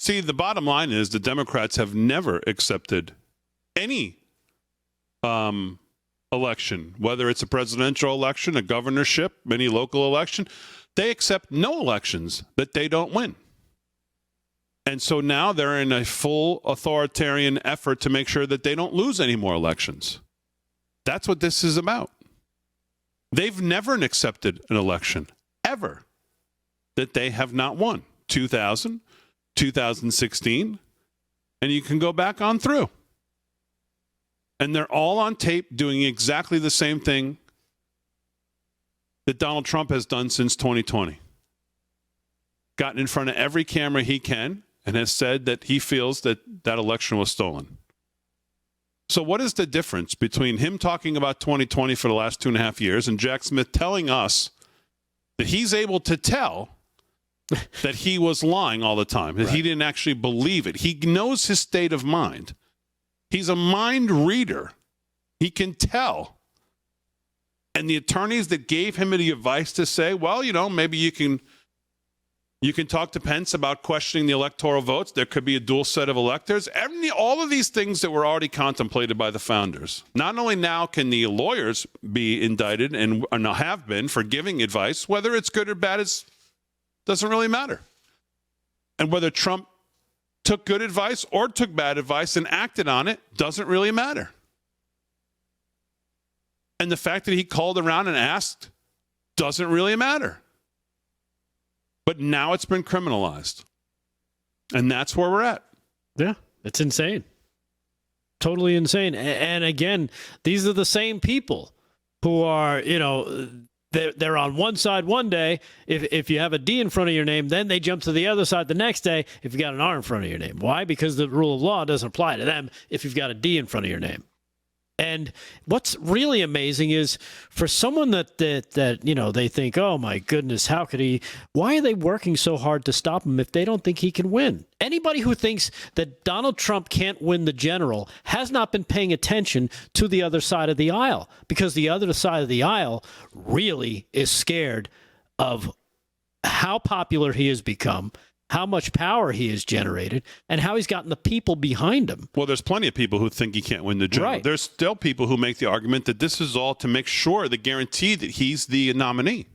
See, the bottom line is the Democrats have never accepted any election, whether it's a presidential election, a governorship, any local election. They accept no elections that they don't win. And so now they're in a full authoritarian effort to make sure that they don't lose any more elections. That's what this is about. They've never accepted an election, ever, that they have not won. 2000, 2016, and you can go back on through. And they're all on tape doing exactly the same thing that Donald Trump has done since 2020. Gotten in front of every camera he can and has said that he feels that that election was stolen. So what is the difference between him talking about 2020 for the last 2.5 years and Jack Smith telling us that he's able to tell that he was lying all the time, that he didn't actually believe it? He knows his state of mind. He's a mind reader. He can tell. And the attorneys that gave him the advice to say, well, you know, maybe you can talk to Pence about questioning the electoral votes. There could be a dual set of electors. All of these things that were already contemplated by the founders. Not only now can the lawyers be indicted and have been for giving advice, whether it's good or bad doesn't really matter. And whether Trump took good advice or took bad advice and acted on it doesn't really matter. And the fact that he called around and asked doesn't really matter. But now it's been criminalized. And that's where we're at. Yeah, it's insane. Totally insane. And again, these are the same people who are, you know, they're on one side one day. If you have a D in front of your name, then they jump to the other side the next day if you got an R in front of your name. Why? Because the rule of law doesn't apply to them if you've got a D in front of your name. And what's really amazing is for someone that you know, they think, oh my goodness, how could he? Why are they working so hard to stop him if they don't think he can win? Anybody who thinks that Donald Trump can't win the general has not been paying attention to the other side of the aisle, because the other side of the aisle really is scared of how popular he has become, how much power he has generated, and how he's gotten the people behind him. Well, there's plenty of people who think he can't win the general. Right. There's still people who make the argument that this is all to make sure, the guarantee that he's the nominee.